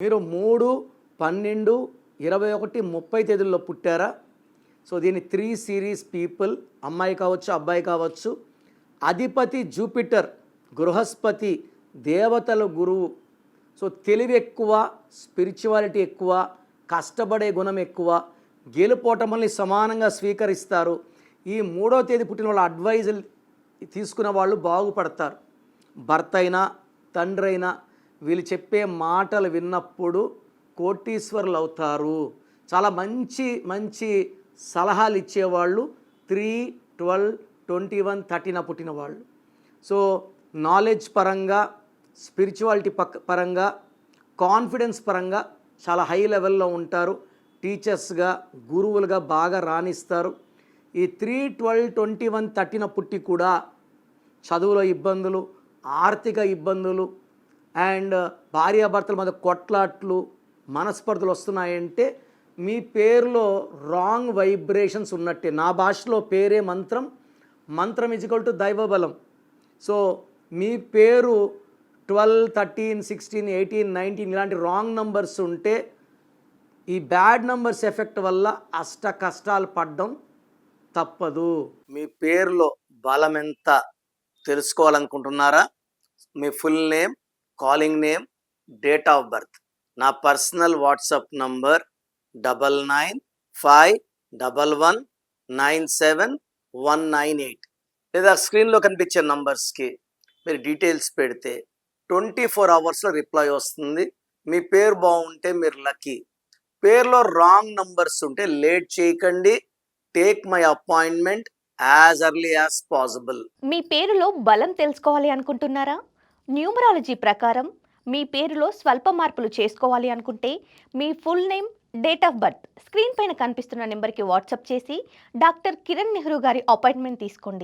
మీరు 3, 12, 21, 30 తేదీల్లో పుట్టారా? సో దీన్ని 3 సిరీస్ పీపుల్, అమ్మాయి కావచ్చు అబ్బాయి కావచ్చు. అధిపతి జూపిటర్, బృహస్పతి, దేవతల గురువు. సో తెలివి ఎక్కువ, స్పిరిచువాలిటీ ఎక్కువ, కష్టపడే గుణం ఎక్కువ, గెలుపోటమల్ని సమానంగా స్వీకరిస్తారు. ఈ 3వ తేదీ పుట్టిన వాళ్ళ అడ్వైజులు తీసుకున్న వాళ్ళు బాగుపడతారు. భర్త అయినా తండ్రి అయినా వీళ్ళు చెప్పే మాటలు విన్నప్పుడు కోటీశ్వరులు అవుతారు. చాలా మంచి మంచి సలహాలు ఇచ్చేవాళ్ళు 3, 12, 21, 13 పుట్టిన వాళ్ళు. సో నాలెడ్జ్ పరంగా, స్పిరిచువాలిటీ పరంగా, కాన్ఫిడెన్స్ పరంగా చాలా హై లెవెల్లో ఉంటారు. టీచర్స్గా, గురువులుగా బాగా రాణిస్తారు. ఈ 3, 12, 21, 13 పుట్టి కూడా చదువులో ఇబ్బందులు, ఆర్థిక ఇబ్బందులు అండ్ భార్యాభర్తల మధ్య కొట్లాట్లు, మనస్పర్ధలు వస్తున్నాయంటే మీ పేరులో రాంగ్ వైబ్రేషన్స్ ఉన్నట్టే. నా భాషలో పేరే మంత్రం, మంత్రం = దైవబలం. సో మీ పేరు 12, 13, 16, 18, 19 ఇలాంటి రాంగ్ నంబర్స్ ఉంటే ఈ బ్యాడ్ నంబర్స్ ఎఫెక్ట్ వల్ల అష్ట కష్టాలు పడడం తప్పదు. మీ పేరులో బలం ఎంత తెలుసుకోవాలనుకుంటున్నారా? మీ full name, calling name, date of birth, నా పర్సనల్ వాట్సాప్ నంబర్ 99511197 లేదా స్క్రీన్లో కనిపించే నంబర్స్కి మీరు డీటెయిల్స్ పెడితే 24 అవర్స్లో రిప్లై వస్తుంది. మీ పేరు బాగుంటే మీరు లక్కీ. పేరులో రాంగ్ నంబర్స్ ఉంటే లేట్ చేయకండి. Take my appointment as early as possible. మీ పేరులో బలం తెలుసుకోవాలి అనుకుంటున్నారా? న్యూమరాలజీ ప్రకారం మీ పేరులో స్వల్ప మార్పులు చేసుకోవాలి అనుకుంటే మీ full name, date of birth screen పైన కనిపిస్తున్న నెంబర్కి వాట్సాప్ చేసి డాక్టర్ కిరణ్ నెహ్రూ గారి అపాయింట్మెంట్ తీసుకోండి.